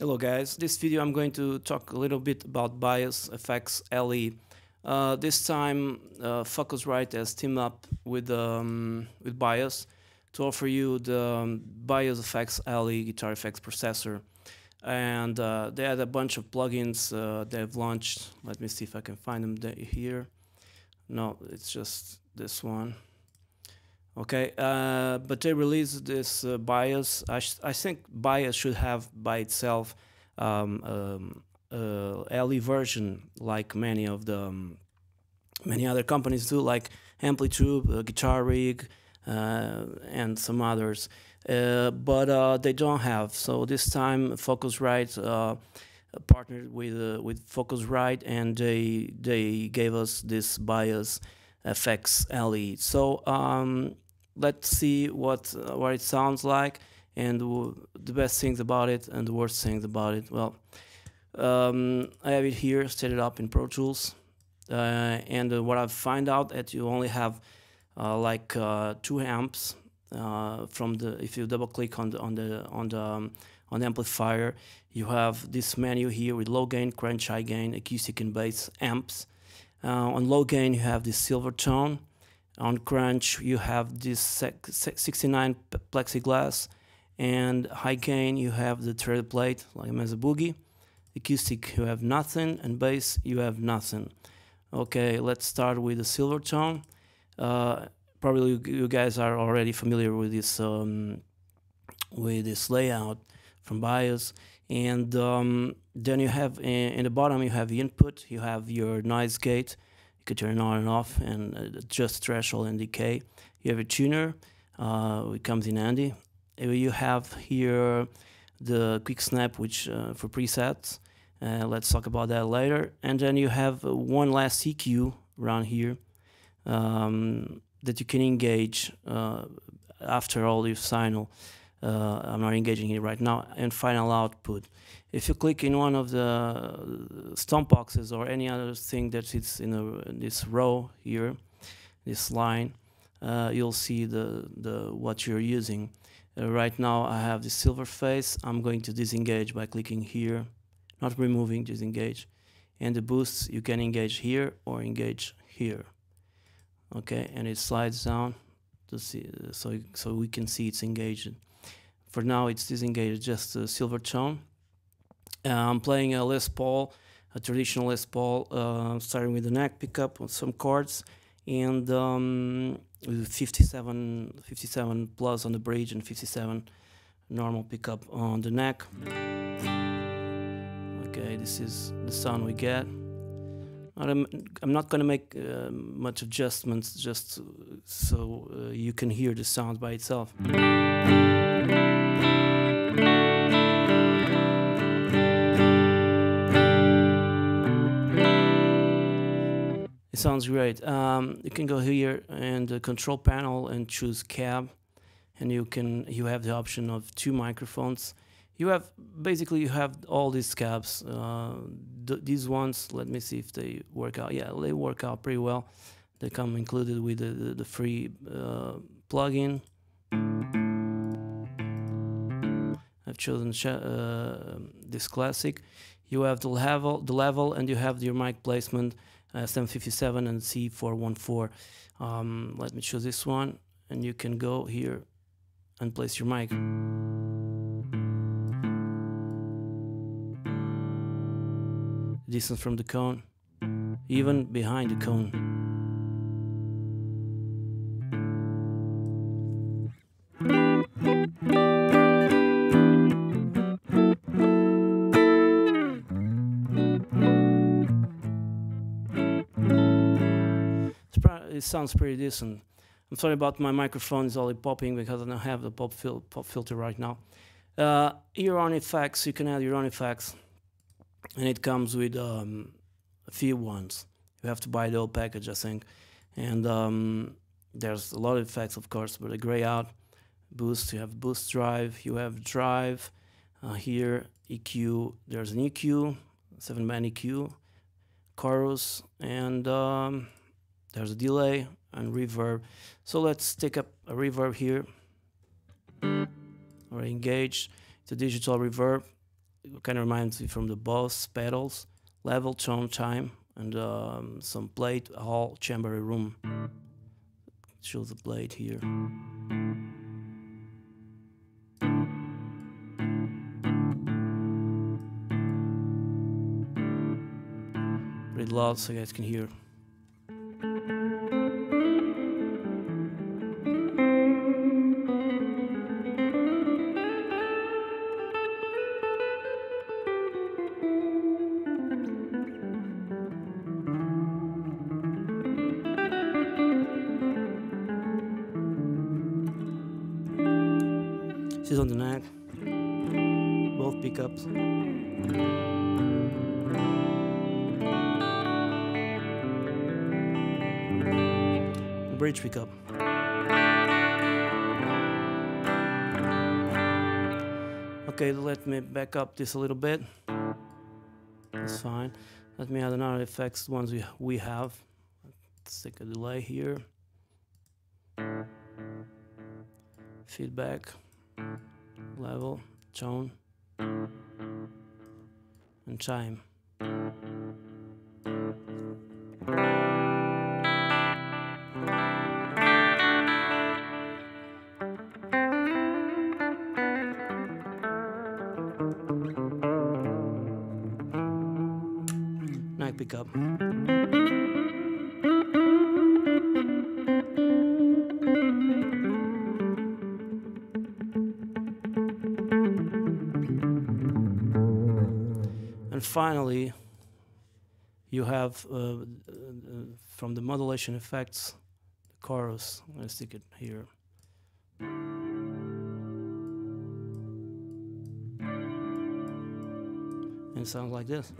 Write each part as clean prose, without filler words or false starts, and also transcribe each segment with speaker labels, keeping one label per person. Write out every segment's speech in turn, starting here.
Speaker 1: Hello guys, this video I'm going to talk a little bit about bias effects LE. This time Focusrite has teamed up with bias to offer you the bias effects LE guitar effects processor, and they had a bunch of plugins they've launched. Let me see if I can find them here. No, it's just this one. Okay, but they released this bias. I think bias should have by itself LE version, like many of the many other companies do, like Amplitude, Guitar Rig, and some others. But they don't have. So this time, Focusrite partnered with Focusrite, and they gave us this bias FX LE. So let's see what it sounds like, and the best things about it and the worst things about it. Well, I have it here set it up in Pro Tools, and what I've found out that you only have like 2 amps from the. If you double click on the amplifier, you have this menu here with low gain, crunch, high gain, acoustic, and bass amps. On low gain, you have this silver tone. On crunch, you have this 69 plexiglass, and high gain, you have the threaded plate, like a Mesa Boogie. Acoustic, you have nothing, and bass, you have nothing. Okay, let's start with the silver tone. Probably you guys are already familiar with this layout from bias, and then you have in the bottom you have the input, you have your noise gate. You could turn on and off and adjust threshold and decay. You have a tuner, it comes in handy. You have here the quick snap, which for presets. Let's talk about that later. And then you have one last EQ around here that you can engage after all your signal. I'm not engaging it right now, and final output. If you click in one of the stomp boxes or any other thing that sits in this row here, this line, you'll see the what you're using. Right now I have the silver face. I'm going to disengage by clicking here, not removing, disengage. And the boosts you can engage here or engage here. Okay, and it slides down to see, so we can see it's engaged. For now, it's disengaged, just a silver tone. I'm playing a Les Paul, a traditional Les Paul, starting with the neck pickup with some chords, and with 57 plus on the bridge and 57 normal pickup on the neck. Okay, this is the sound we get. I'm not going to make much adjustments, just so you can hear the sound by itself. It sounds great. You can go here and the control panel and choose cab, and you have the option of 2 microphones. You have all these cabs. These ones, let me see if they work out. Yeah, they work out pretty well. They come included with the free plugin. I've chosen this classic. You have the level, and you have your mic placement. 757 and C414. Let me choose this one, and you can go here and place your mic. Distance from the cone, even behind the cone. It sounds pretty decent. I'm sorry about my microphone is only popping because I don't have the pop filter right now. Your own effects, you can add your own effects, and it comes with a few ones. You have to buy the whole package, I think. And there's a lot of effects, of course, but a gray out, boost, you have boost drive, you have drive, here EQ, there's an EQ, 7-band EQ, chorus, and there's a delay and reverb. So let's take up a reverb here. Or engage the digital reverb. kind of reminds me from the boss pedals, level, tone, chime, and some plate, hall, chamber, room. Shows the plate here. Pretty loud so you guys can hear. This is on the neck, both pickups. Bridge pickup. Okay, let me back up this a little bit. That's fine. Let me add another effects, the ones we have. Let's take a delay here. Feedback, level, tone, and chime. Neck pickup. And finally, you have from the modulation effects, the chorus. I'm going to stick it here. And it sounds like this.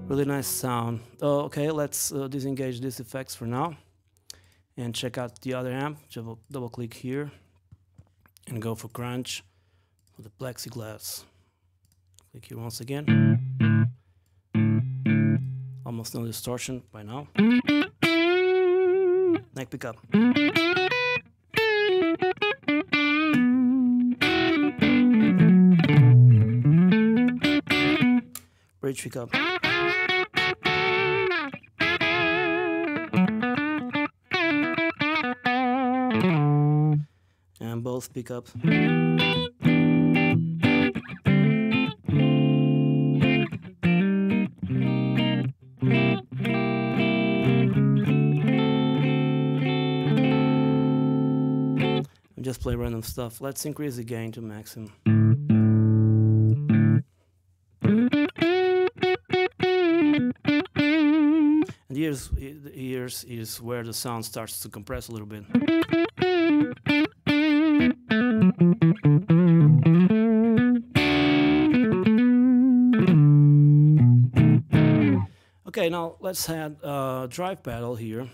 Speaker 1: Really nice sound. Okay, let's disengage these effects for now and check out the other amp. Double click here and go for crunch with the plexiglass. Click here once again. Almost no distortion by now. Neck pickup. Bridge pickup. And both pickups. Just play random stuff. Let's increase the gain to maximum. And here's is where the sound starts to compress a little bit. Okay, now let's add a drive pedal here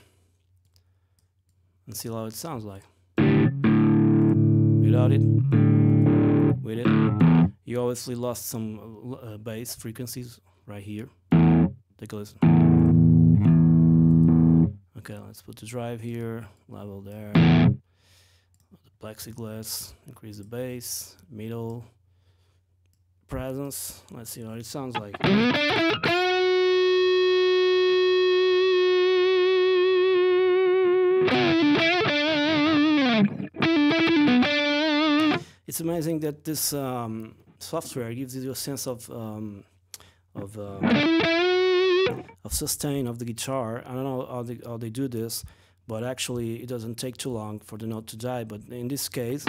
Speaker 1: and see how it sounds like. Without it, with it, you obviously lost some bass frequencies right here. Take a listen. Okay, let's put the drive here, level there, the plexiglass, increase the bass, middle, presence. Let's see what it sounds like. It's amazing that this software gives you a sense of sustain of the guitar. I don't know how they do this, but actually it doesn't take too long for the note to die. But in this case,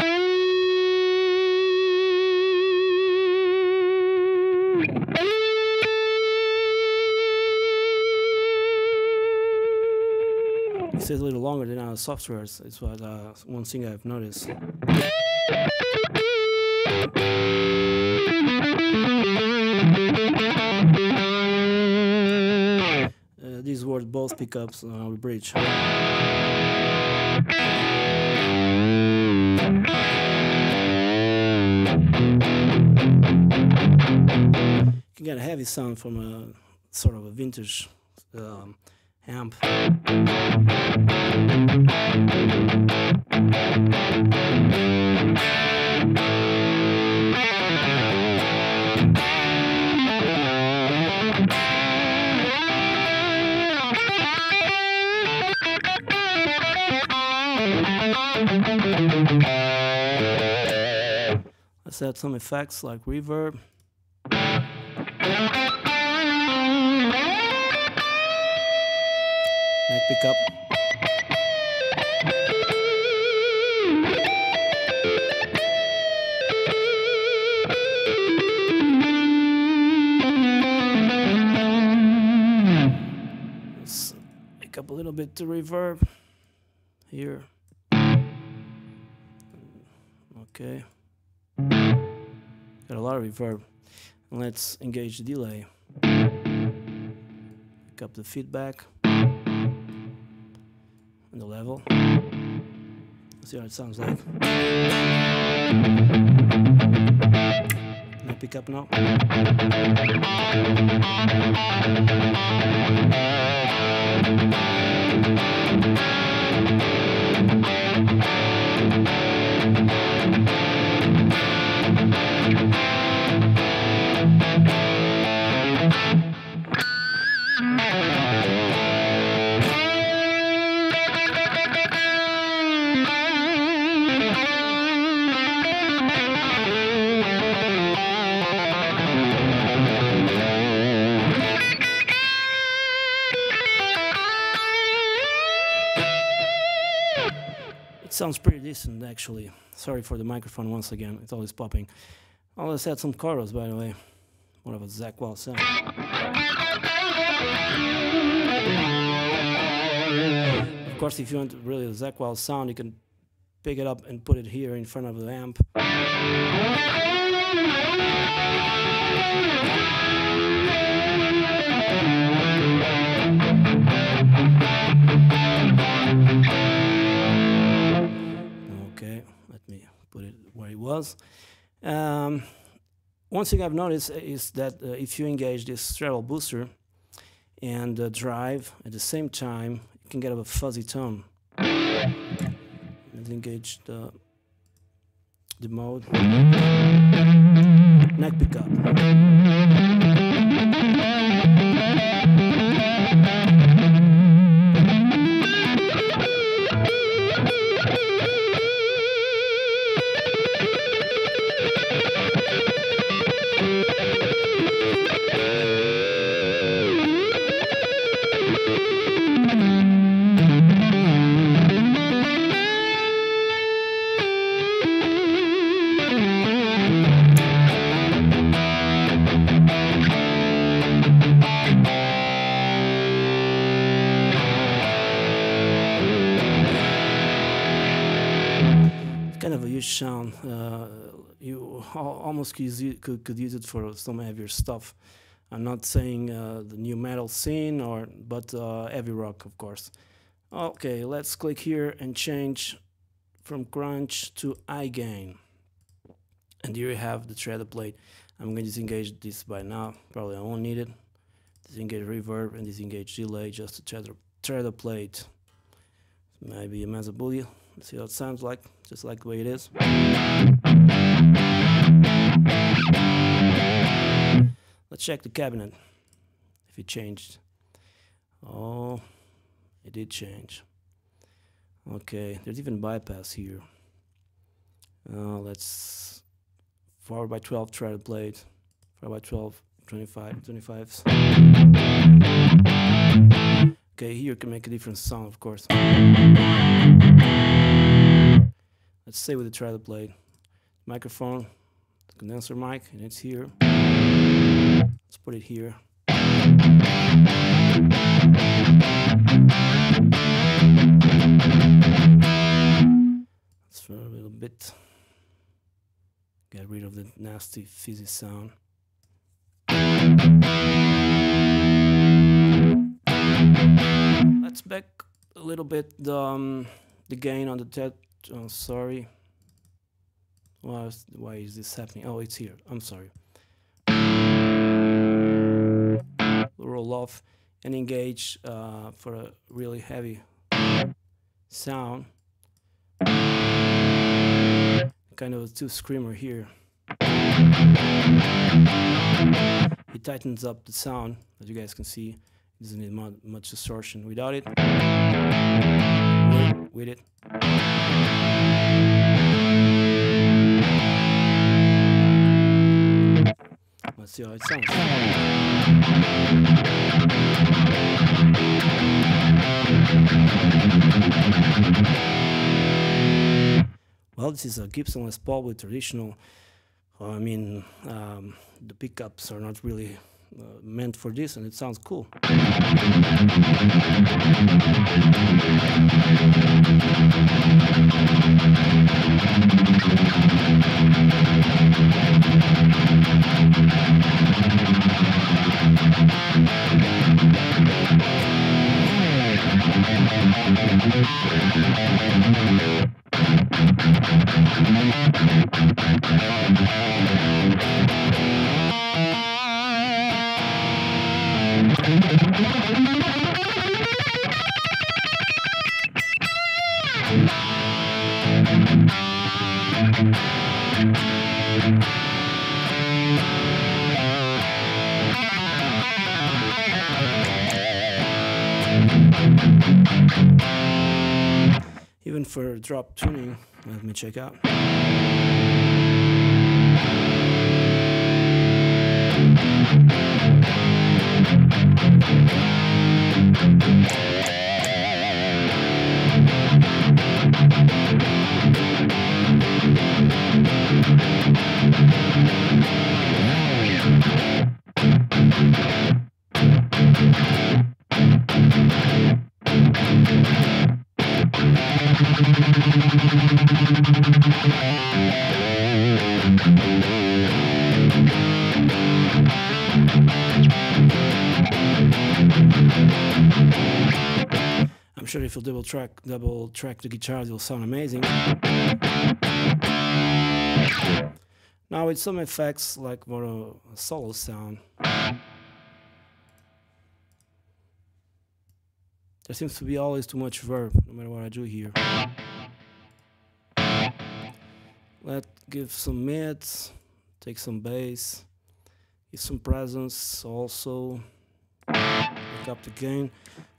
Speaker 1: it stays a little longer than other softwares. It's what one thing I've noticed. these were both pickups on our bridge. You can get a heavy sound from a sort of a vintage amp. Let's add some effects like reverb. Neck pickup. Let's make up a little bit to reverb here. Okay. Got a lot of reverb. And let's engage the delay. Pick up the feedback and the level. Let's see how it sounds like. Now pick up now. Sounds pretty decent, actually. Sorry for the microphone once again, it's always popping. Oh, let's add some chorus, by the way. More of a Zach Wild sound. Of course, if you want really a Zach Wild sound, you can pick it up and put it here in front of the amp. Put it where it was. One thing I've noticed is that if you engage this treble booster and drive at the same time, you can get a fuzzy tone. Let's engage the mode. Neck pickup. Kind of a huge sound. You almost could use it for some heavier stuff. I'm not saying the new metal scene, but heavy rock, of course. Okay, let's click here and change from crunch to high gain. And here you have the treble plate. I'm going to disengage this by now. Probably I won't need it. Disengage reverb and disengage delay just to treble plate. Maybe a Mesa Boogie. Let's see how it sounds like, just like the way it is. Let's check the cabinet, if it changed. Oh, it did change. Okay, there's even bypass here. Let's 4x12 treble plate, 4x12, 25s. Okay, here can make a different sound, of course. Let's stay with the treble plate. Microphone, the condenser mic, and it's here. Let's put it here. Let's throw a little bit. Get rid of the nasty fizzy sound. let's back a little bit the gain on the sorry. Why is this happening? Oh, it's here. I'm sorry. Roll off and engage for a really heavy sound. Kind of a two screamer here. It tightens up the sound, as you guys can see. It doesn't need much distortion. Without it, with it. Let's see how it sounds. Well, this is a Gibson Les Paul with traditional. I mean, the pickups are not really meant for this, and it sounds cool. Even for drop tuning, let me check out. I'm sure if you double track the guitar, it will sound amazing. Now with some effects, like more a solo sound, there seems to be always too much verb, no matter what I do here. Let's give some mids, take some bass, give some presence also. Pick up the gain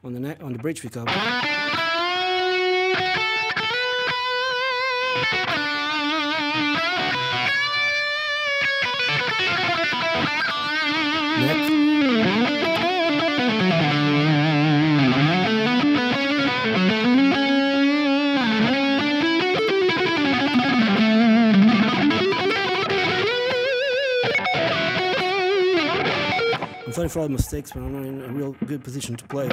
Speaker 1: on the bridge pickup. Next. I'm sorry for all the mistakes, but I'm not in a real good position to play.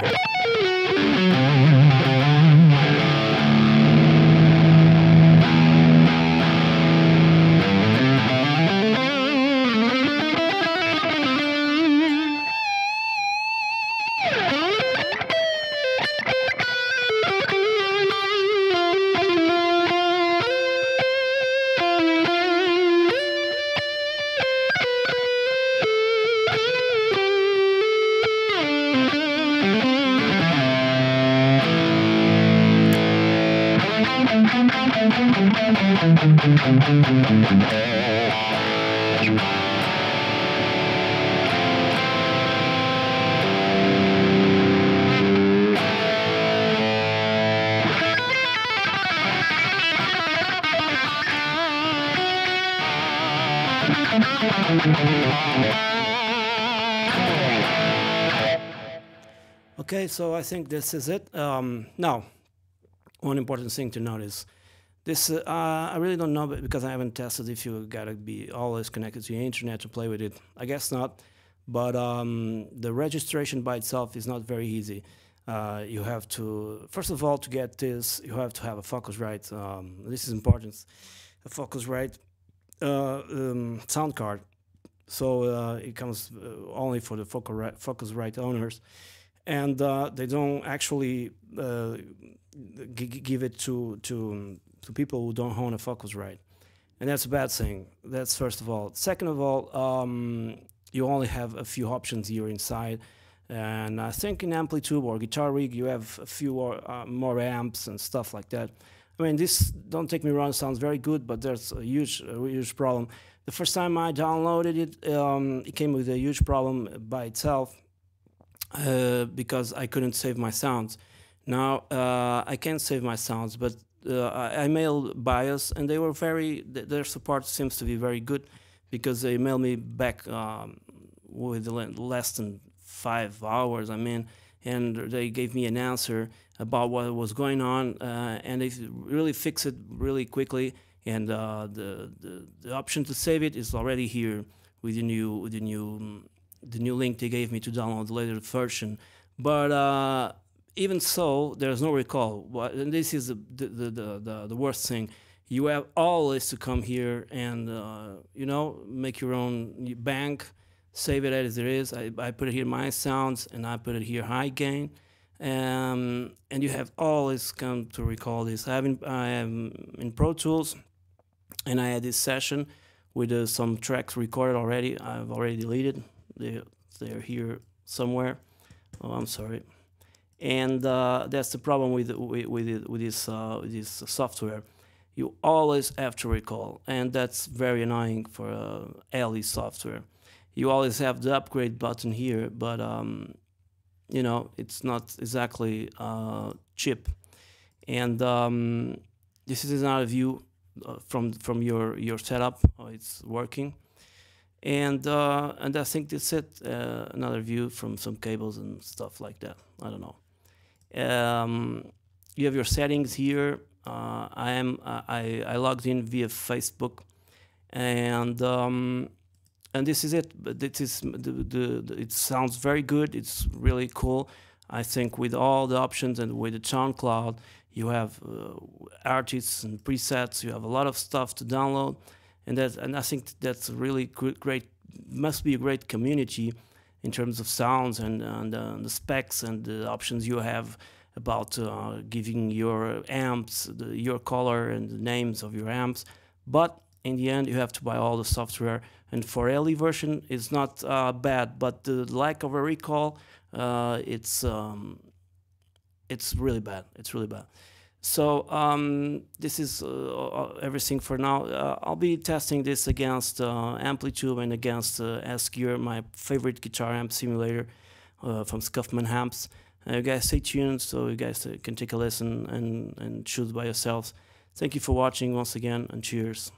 Speaker 1: Okay, so I think this is it. Now, one important thing to notice. This I really don't know, because I haven't tested if you gotta be always connected to the internet to play with it. I guess not, but the registration by itself is not very easy. You have to, first of all, to get this, you have to have a Focusrite. This is important, a Focusrite sound card. So it comes only for the Focusrite owners, and they don't actually give it to people who don't own a Focusrite, and that's a bad thing. That's first of all. Second of all, you only have a few options here inside, and I think in Amplitude or Guitar Rig you have a few more amps and stuff like that. I mean, this, don't take me wrong, sounds very good, but there's a huge problem. The first time I downloaded it, it came with a huge problem by itself because I couldn't save my sounds. Now I can save my sounds, but I mailed BIOS, and they were their support seems to be very good, because they mailed me back with less than 5 hours, I mean, and they gave me an answer about what was going on, and they really fixed it really quickly, and the option to save it is already here with the new link they gave me to download the latest version. But even so, there's no recall. And this is the worst thing. You have always to come here and you know, make your own bank, save it as it is. I put it here my sounds, and I put it here high gain, and you have always come to recall this. I am in Pro Tools, and I had this session with some tracks recorded already. I've already deleted. They're here somewhere. Oh, I'm sorry. And that's the problem with this software. You always have to recall, and that's very annoying for LE software. You always have the upgrade button here, but you know, it's not exactly cheap. And this is another view from your setup. It's working. And I think that's it. Another view from some cables and stuff like that. I don't know. You have your settings here. I logged in via Facebook, and this is it. But this is it sounds very good. It's really cool. I think with all the options and with the SoundCloud, you have artists and presets. You have a lot of stuff to download, and I think that's a really great. Must be a great community in terms of sounds and the specs and the options you have about giving your amps your color and the names of your amps. But in the end, you have to buy all the software, and for LE version it's not bad, but the lack of a recall, it's really bad. It's really bad. So this is everything for now. I'll be testing this against Amplitude and against S-Gear, my favorite guitar amp simulator from Scuffman Amps. You guys stay tuned so you guys can take a listen and choose by yourselves. Thank you for watching once again, and cheers.